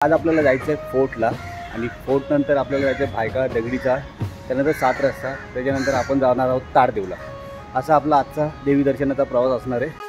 आज आपल्याला जायचं आहे फोर्टला आणि फोर्ट नंतर आपल्याला जायचं आहे भायखळा दगडीचा, त्यानंतर 7 रस्ता, त्याच्यानंतर आपण जाणार आहोत ताडदेवला। असा आपला आजचा देवी दर्शनाचा प्रवास असणार आहे।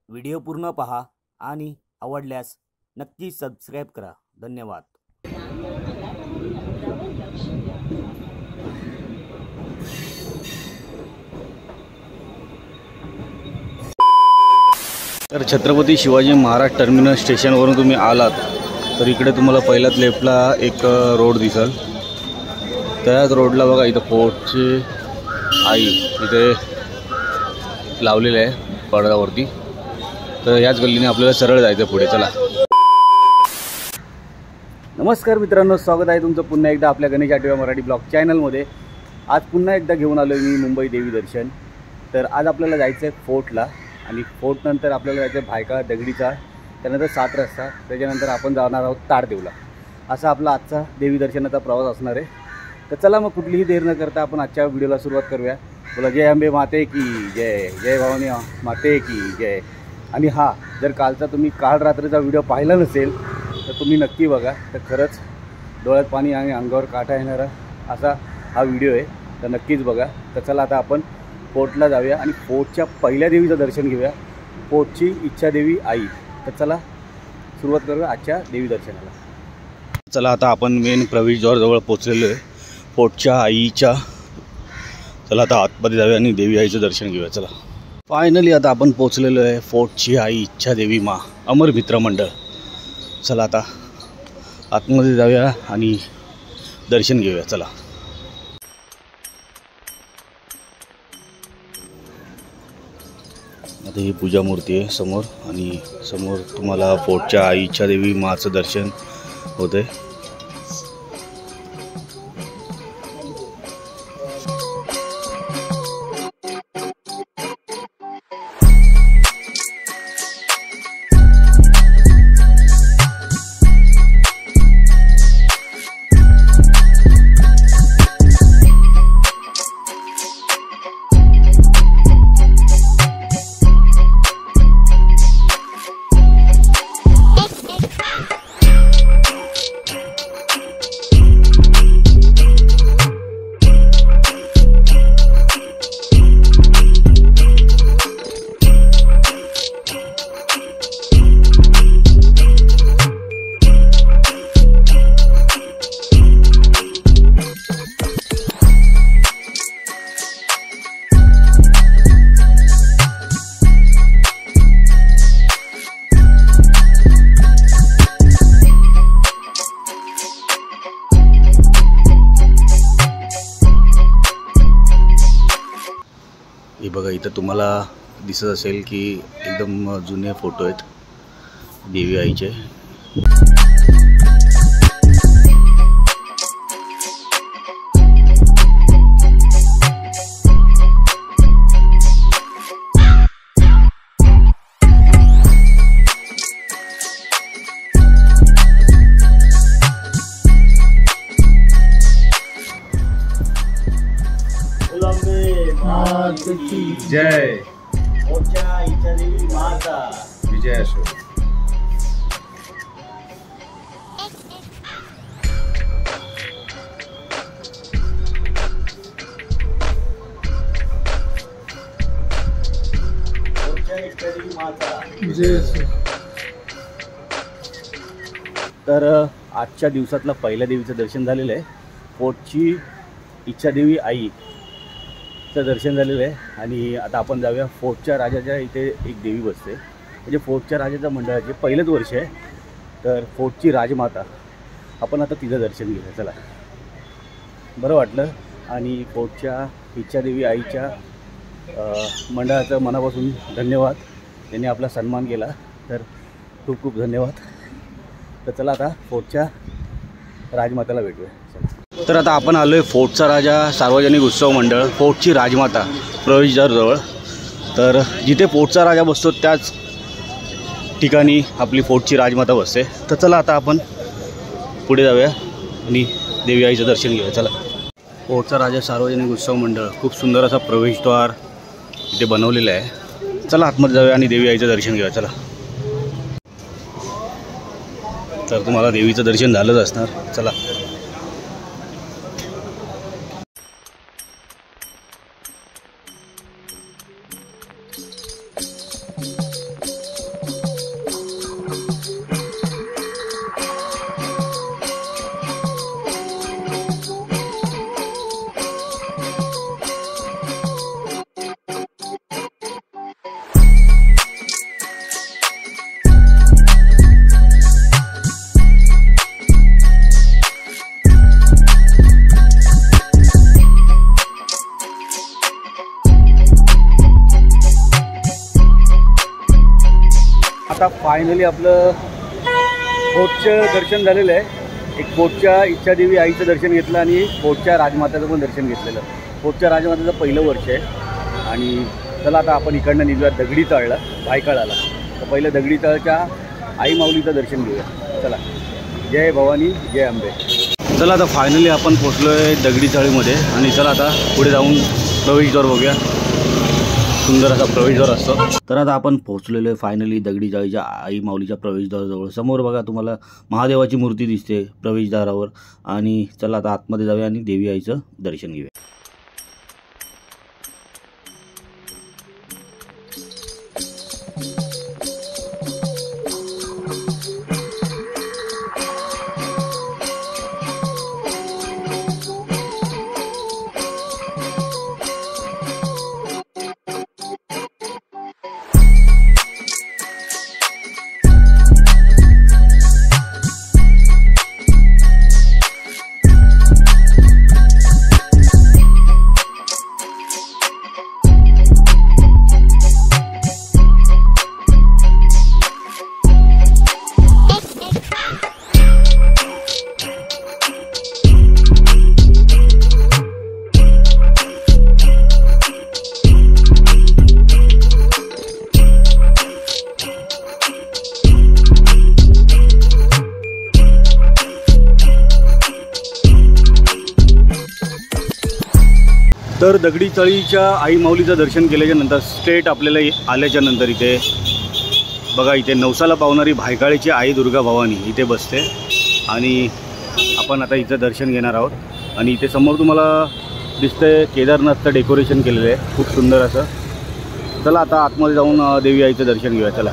व्हिडिओ पूर्ण पहा आणि आवडल्यास नक्की सबस्क्राइब करा। धन्यवाद। तर छत्रपती शिवाजी महाराज टर्मिनस स्टेशनवरून तुम्ही आलात तर इकडे तुम्हाला पहिल्याच लेफ्टला एक रोड दिसेल। त्याच रोडला बघा इथं फोर्टची आई इथे लावलेले आहे पडद्यावरती। तर याच गल्लीने आपल्याला सरळ जायचं पुढे। चला। नमस्कार मित्रांनो, स्वागत आहे तुमचं पुन्हा एकदा आपल्या गणेश आठवड्या मराठी ब्लॉग चॅनलमध्ये। आज पुन्हा एकदा घेऊन आलो मी मुंबई देवी दर्शन। तर आज आपल्याला जायचं आहे फोर्टला आणि फोर्ट नंतर आपल्याला जायचं आहे भायखळा दगडीचा, त्यानंतर 7 रस्ता, त्याच्यानंतर आपण जाणार आहोत ताडदेवला। असा आपला आजचा देवी दर्शनाचा प्रवास असणार आहे। तर चला मग कुठलीही देर न करता आपण आजच्या व्हिडिओला सुरुवात करूया। बोला जय अंबे माते की जय, जय भवानी माते की जय। आणि हा जर कालचा तुम्ही काल रात्रीचा व्हिडिओ पाहिला नसेल तर तुम्ही नक्की बघा। तर खरंच डोळ्यात पाणी आणि अंगावर काटा येणारा असा हा व्हिडिओ आहे, तर नक्कीच बघा। तर चला आता आपण फोर्टला जाऊया आणि फोर्टच्या पहिल्या देवीचं दर्शन घेऊया, फोर्टची इच्छा देवी आई। तर चला सुरुवात करूया आजच्या देवी दर्शनाला। चला आता आपण मेन प्रवेशद्वाराजवळ पोहोचलेलो आहे फोर्टच्या आईच्या। चला आता आतमध्ये जाऊया आणि देवी आईचं दर्शन घेऊया। चला फायनली आता आपण पोहोचलेलो आहे फोर्टची आई इच्छा देवी माँ अमर मित्र मंडळ। चला आता आतमध्ये जाऊया आणि दर्शन घेऊया। चला। आता ही पूजा मूर्ती आहे समोर आणि समोर तुम्हाला फोर्टच्या आई इच्छा देवी माँचं दर्शन होते। हे बघा इथं तुम्हाला दिसत असेल की एकदम जुने फोटो आहेत देवी आईचे। जय फोर्टच्या इच्छा देवी माता विजय असो। फोर्टच्या इच्छा देवी माता विजय असो। तर आजच्या दिवसातला पहिल्या देवीचं दर्शन झालेलं आहे। फोर्टची इच्छा देवी आई चं दर्शन झालेलं आहे आणि आता आपण जाऊया फोर्टच्या राजाच्या इथे एक देवी बसते, म्हणजे फोर्टच्या राजाच्या मंडळाचे पहिलंच वर्ष आहे, तर फोर्टची राजमाता आपण आता तिचं दर्शन घेऊया. चला, बरं वाटलं आणि फोर्टच्या इच्छादेवी आईच्या मंडळाचं मनापासून धन्यवाद, त्यांनी आपला सन्मान केला, तर खूप खूप धन्यवाद. तर चला आता फोर्टच्या राजमाताला भेटूया. चला, तर आता आपण आलो आहे फोर्टचा राजा सार्वजनिक उत्सव मंडळ फोर्टची राजमाता प्रवेशद्वारजवळ. तर जिथे फोर्टचा राजा बसतो त्याच ठिकाणी आपली फोर्टची राजमाता बसते. तर चला आता आपण पुढे जाऊया आणि देवी आईचं दर्शन घेऊया. चला, फोर्टचा राजा सार्वजनिक उत्सव मंडळ खूप सुंदर असा प्रवेशद्वार इथे बनवलेलं आहे. चला आतमध्ये जाऊया आणि देवी आईचं दर्शन घेऊया. चला, तर तुम्हाला देवीचं दर्शन झालंच असणार. चला, आता फायनली आपलं फोर्टचं दर्शन झालेलं आहे. एक फोर्टच्या इच्छादेवी आईचं दर्शन घेतलं आणि फोर्टच्या राजमाताचं पण दर्शन घेतलेलं. फोर्टच्या राजमाताचं पहिलं वर्ष आहे आणि चला आता आपण इकडनं निघूया दगडी चाळला भायखळाला. तर पहिलं दगडी चाळच्या आई माऊलीचं दर्शन घेऊया. चला, जय भवानी जय अंबे. चला आता फायनली आपण पोचलो आहे दगडी चाळीमध्ये आणि चला आता पुढे जाऊन प्रवेशद्वार बघूया. सुंदर असा प्रवेशद्वार असतो. तर आता आपण पोहोचलेलो आहे फायनली दगडी चाळीच्या आई माऊलीच्या प्रवेशद्वाराजवळ. समोर बघा तुम्हाला महादेवाची मूर्ती दिसते प्रवेशद्वारावर आणि चला आता आतमध्ये जाऊया आणि देवी आईचं दर्शन घेऊया. तर दगडी चाळीच्या आई माऊलीचं दर्शन केल्याच्या नंतर स्ट्रेट आपल्याला आल्याच्या नंतर इथे बघा इथे नवसाला पावणारी भायखळ्याची आई दुर्गा भवानी इथे बसते आणि आपण आता इथं दर्शन घेणार आहोत. आणि इथे समोर तुम्हाला दिसतंय केदारनाथचं डेकोरेशन केलेलं आहे खूप सुंदर असं. चला आता आतमध्ये जाऊन देवी आईचं दर्शन घेऊया. चला,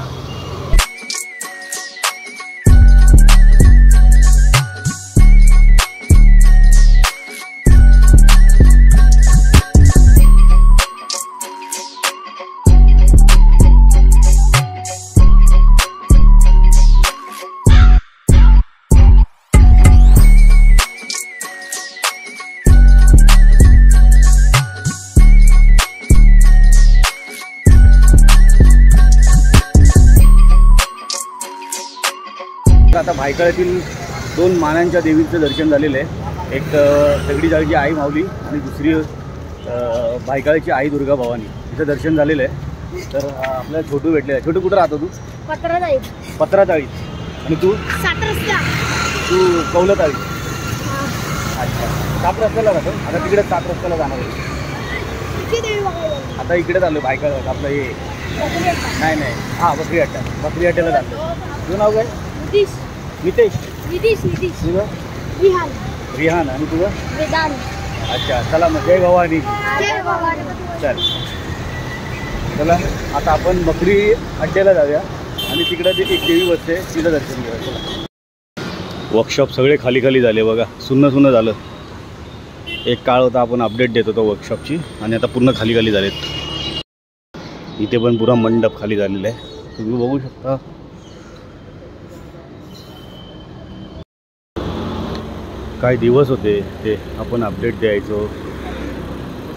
आता भायखळ्यातील दोन मानांच्या देवींचं दर्शन झालेलं आहे. एक दगडी चाळीची आई माऊली आणि दुसरी भायखळ्याची आई दुर्गा भवानी तिचं दर्शन झालेलं आहे. तर आपल्याला छोटू भेटले आहे. छोटू कुठं राहतो तू? पत्राचाळी. आणि तू? तू कौलताळी. अच्छा, 7 रस्त्याला राहतो. आता तिकडे 7 रस्त्याला जाणार आहे. आता इकडेच आलो भायखळ्यात आपलं हे नाही हां बकरी अड्डा. बकरी अड्ड्याला जातो. तुझं नाव काय? नितेश. तुझं? रिहान. आणि तुझं? अच्छा, चला मग जय भवानी. चल, चला आता आपण बकरी अड्ड्याला जाऊया आणि तिकडं जे एक देवी बसते तिचं दर्शन घेऊया. चला, वर्कशॉप सगळे खाली खाली झाले बघा, सुन्न झालं. एक काळ होता आपण अपडेट देत होतो वर्कशॉपची आणि आता पूर्ण खाली खाली झालेत. इथे पण पुरा मंडप खाली झालेला आहे, तुम्ही बघू शकता. काय दिवस होते ते, आपण अपडेट द्यायचो,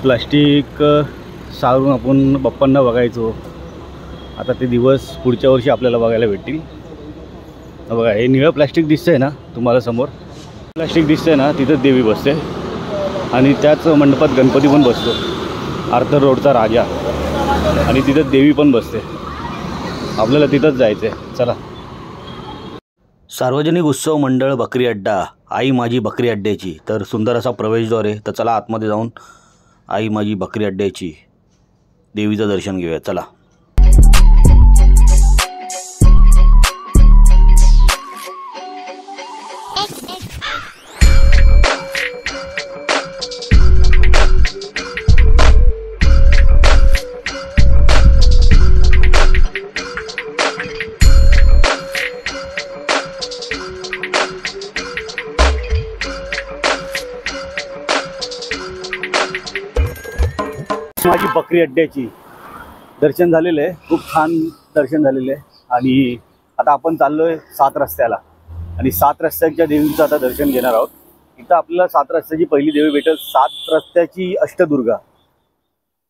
प्लास्टिक सारून आपण बाप्पांना बघायचो. आता ते दिवस पुढच्या वर्षी आपल्याला बघायला भेटतील. बघा हे निळं प्लास्टिक दिसतंय ना तुम्हाला समोर, प्लास्टिक दिसतंय ना, तिथंच देवी बसते आणि त्याच मंडपात गणपती पण बसतो, आर्थर रोडचा राजा, आणि तिथं देवी पण बसते. आपल्याला तिथंच जायचं आहे. चला. सार्वजनिक उत्सव मंडळ बकरी अड्डा, आई माझी बकरी अड्ड्याची. तर सुंदर असा प्रवेशद्वार आहे. तर चला आतमध्ये जाऊन आई माझी बकरी अड्ड्याची देवीचं दर्शन घेऊया. चला. माझी बकरी अड्ड्याची दर्शन झालेलं आहे, खूप छान दर्शन झालेलं आहे. आणि आता आपण चाललोय 7 रस्त्याला आणि 7 रस्त्याच्या देवींचं आता दर्शन घेणार आहोत. इथं आपल्याला 7 रस्त्याची पहिली देवी भेटेल, 7 रस्त्याची अष्टदुर्गा.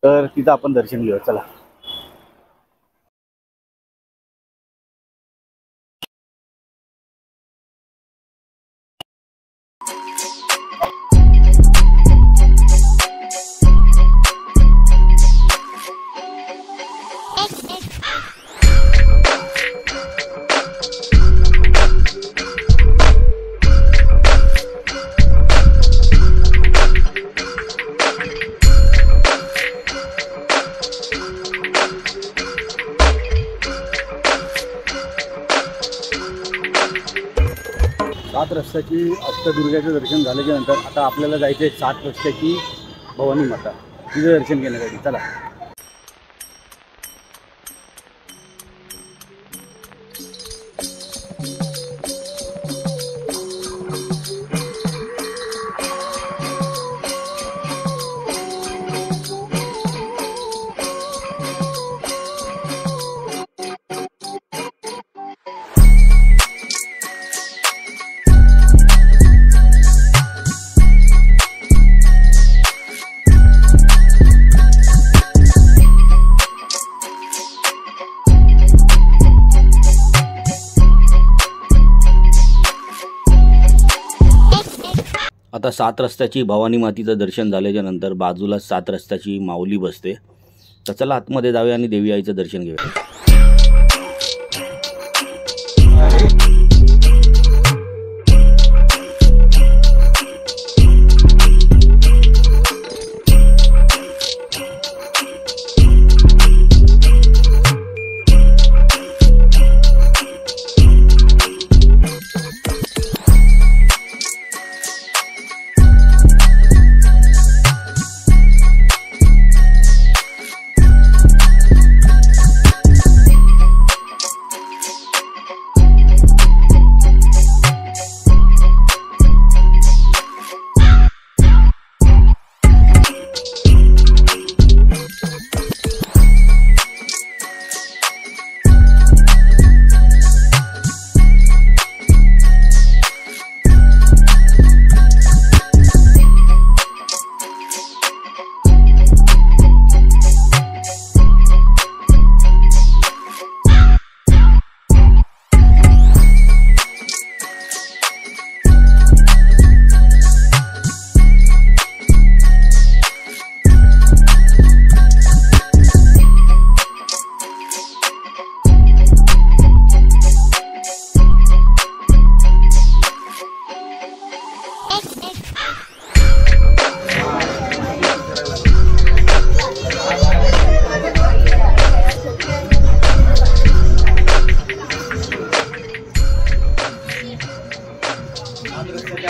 तर तिथं आपण दर्शन घेऊया. चला. सात रस्त्याची अष्टदुर्गाचं दर्शन झाल्याच्या नंतर आता आपल्याला जायचं आहे 7 रस्त्याची भवानी माता, तिचं दर्शन घेण्यासाठी. चला. आता 7 रस्त्याची भवानी मातीचं दर्शन झाल्याच्या नंतर बाजूला 7 रस्त्याची माऊली बसते. तर चला आतमध्ये जाऊया आणि देवी आईचं दर्शन घेऊया.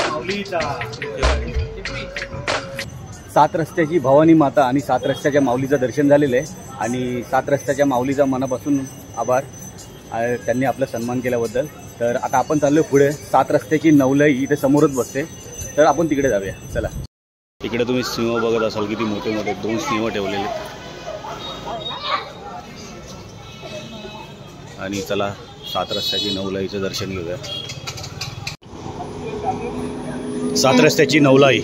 माऊलीचा 7 रस्त्याची भवानी माता आणि 7 रस्त्याच्या माऊलीचं दर्शन झालेलं आहे आणि 7 रस्त्याच्या माऊलीचा मनापासून आभार, त्यांनी आपला सन्मान केल्याबद्दल. तर आता आपण चाललो पुढे. 7 रस्त्याची नवलाई इथे समोरच बसते, तर आपण तिकडे जाऊया. चला. इकडे तुम्ही सिंह बघत असाल किती मोठे मोठे 2 सिंह ठेवलेले आहेत. आणि चला 7 रस्त्याची नवलाईचं दर्शन घेऊया. 7 रस्त्याची नवलाई.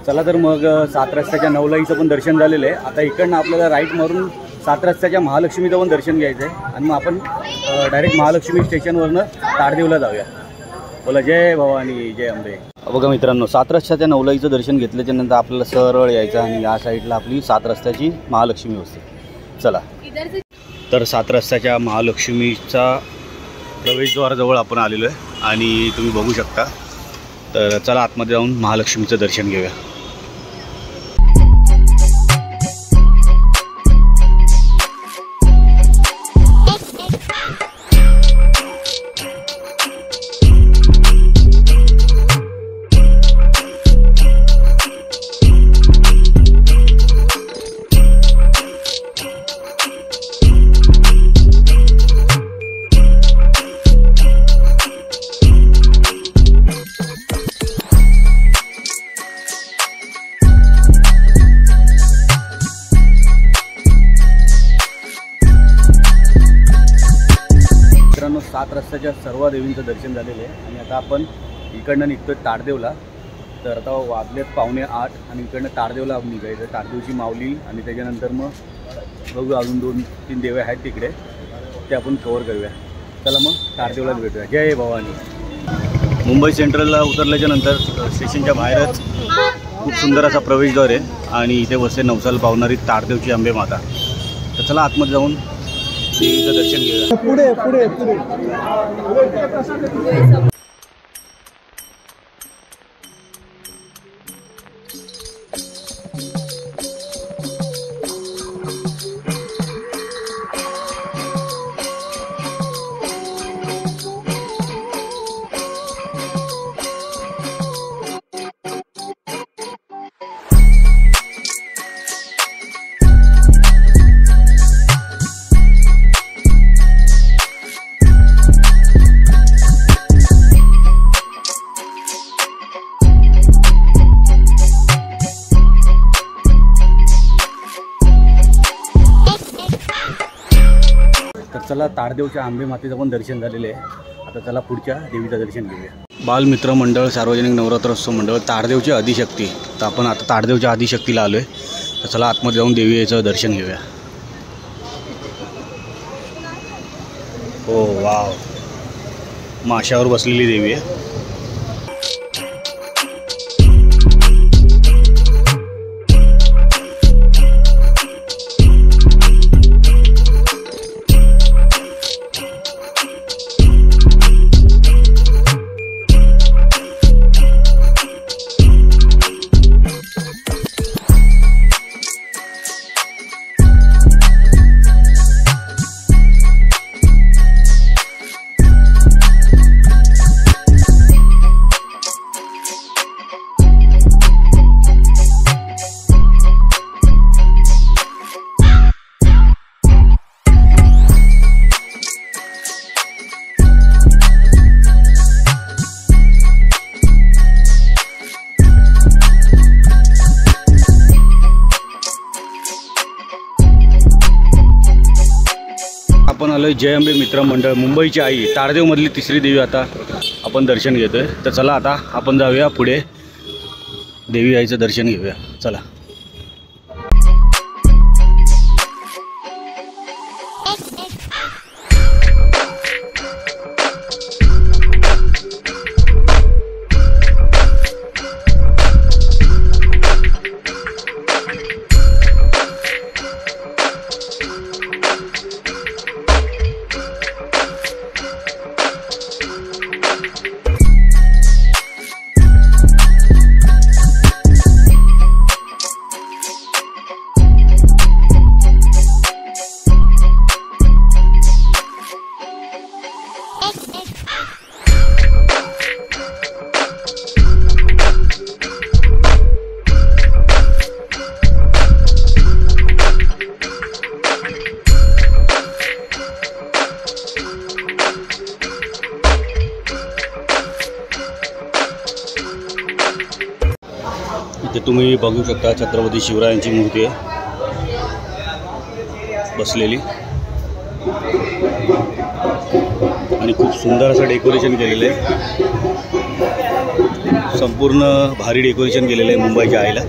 चला तर मग 7 रस्त्याच्या नवलाईचं पण दर्शन झालेलं आहे. आता इकडनं आपल्याला राईट मारून 7 रस्त्याच्या महालक्ष्मीचं पण दर्शन घ्यायचं आहे आणि मग आपण डायरेक्ट महालक्ष्मी स्टेशनवरनं ताडदेवला जाऊया. बोला जय भवानी जय अंबे. बघा मित्रांनो, 7 रस्त्याच्या नवलाईचं दर्शन घेतल्याच्या नंतर आपल्याला सरळ यायचं आणि या साईडला आपली 7 रस्त्याची महालक्ष्मी असते. चला तर 7 रस्त्याच्या महालक्ष्मीचा प्रवेशद्वाराजवळ आपण आलेलो आहे आणि तुम्ही बघू शकता. तर चला आतमध्ये जाऊन महालक्ष्मीचं दर्शन घेऊया. मित्रांनो, 7 रस्त्याच्या सर्व देवींचं दर्शन झालेलं आहे आणि आता आपण इकडनं निघतो ताडदेवला. तर आता वाजलेत 7:45 आणि इकडनं ताडदेवला निघायचं. ताडदेवची माऊली आणि त्याच्यानंतर मग बघू अजून 2-3 देवे आहेत तिकडे, ते आपण कवर करूया. चला मग ताडदेवलाच भेटूया. जय भवानी. मुंबई सेंट्रलला उतरल्याच्या नंतर स्टेशनच्या बाहेरच खूप सुंदर असा प्रवेशद्वार आहे आणि इथे बसते नवसाला पावणारी ताडदेवची अंबे माता. तर चला आतमध्ये जाऊन देवीचं दर्शन घेऊया. पुढे पुढे पुढे. तर चला ताडदेवच्या आंबे मातेचं पण दर्शन झालेलं आहे. आता चला पुढच्या देवीचं दर्शन घेऊया. बालमित्र मंडळ सार्वजनिक नवरात्रोत्सव मंडळ ताडदेवची आदिशक्ती. तर आपण आता ताडदेवच्या आदिशक्तीला आलो आहे. तर चला आतमध्ये जाऊन देवीचं दर्शन घेऊया. हो वाव, माशावर बसलेली देवी आहे. आपण आलो जय अंबे मित्र मंडळ मुंबईची आई ताडदेवमधली 3री देवी आता आपण दर्शन घेतोय. तर चला आता आपण जाऊया पुढे देवी आईचं दर्शन घेऊया. चला. ते तुम्ही बघू शकता, छत्रपती शिवरायांची मूर्ती आहे बसलेली आणि खूप सुंदर असं डेकोरेशन केलेलं आहे. संपूर्ण भारी डेकोरेशन केलेलं आहे मुंबईच्या आईला.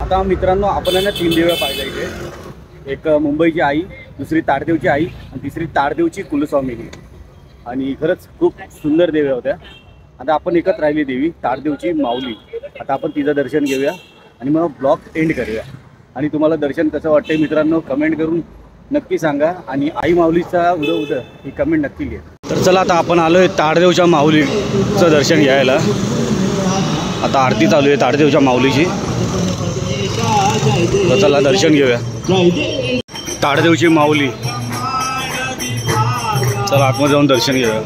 आता मित्रांनो आपण आहे ना 3 देव्या पाहिल्या इथे. एक मुंबईची आई, दुसरी ताडदेवची आई आणि तिसरी ताडदेवची कुलस्वामिनी. आणि खरंच खूप सुंदर देव्या होत्या. आता आपण एकच राहिली देवी ताडदेवची माऊली. आता आपण तिचं दर्शन घेऊया आणि मग ब्लॉग एंड करूया. आणि तुम्हाला दर्शन कसं वाटतंय मित्रांनो कमेंट करून नक्की सांगा. आणि आई माऊलीचा उद ही कमेंट नक्की घ्या. तर चला आता आपण आलो आहे ताडदेवच्या माऊलीचं दर्शन घ्यायला. आता आरती चालू आहे ताडदेवच्या माऊलीची. तर चला दर्शन घेऊया ताडदेवची माऊली. चला आतमध्ये जाऊन दर्शन घेऊया.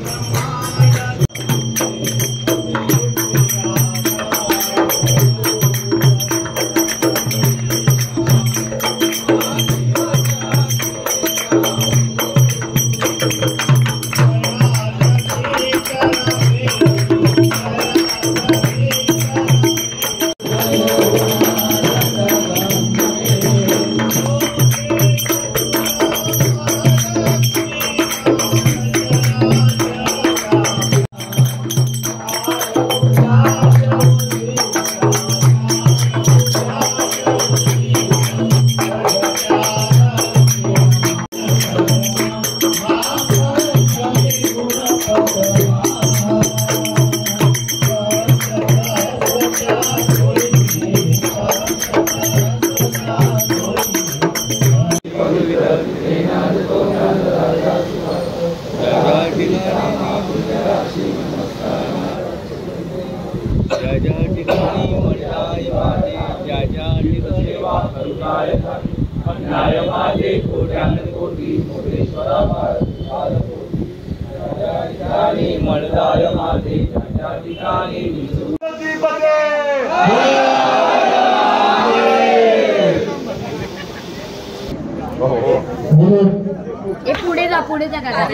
पुढे जा काका.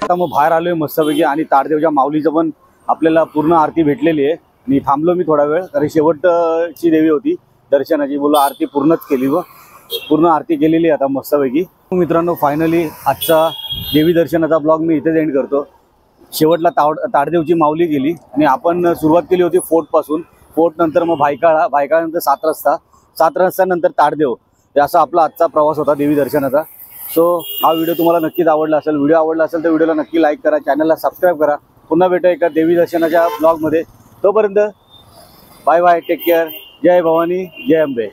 आता मग बाहेर आलोय मस्तपैकी आणि ताडदेवच्या माऊलीचं पण आपल्याला पूर्ण आरती भेटलेली आहे. आणि थांबलो मी थोडा वेळ कारण शेवटची देवी होती दर्शनाची. बोलो आरती पूर्णच केली व पूर्ण आरती केलेली आता मस्तपैकी. मित्रांनो फायनली आजचा देवी दर्शनाचा ब्लॉग मी इथेच एंड करतो. शेवटला ताडदेवची माऊली गेली आणि आपण सुरुवात केली होती फोर्टपासून. फोर्ट नंतर मग भायखळानंतर 7 रस्ता नंतर ताडदेव. हे असा आपला आजचा प्रवास होता देवी दर्शनाचा. सो हा व्हिडिओ तुम्हाला नक्कीच आवडला असेल. व्हिडिओ आवडला असेल तर व्हिडिओला नक्की लाईक करा, चॅनलला सबस्क्राईब करा. पुन्हा भेटूया एका देवी दर्शनाच्या ब्लॉगमध्ये. तोपर्यंत बाय बाय, टेक केअर. जय भवानी, जय अंबे.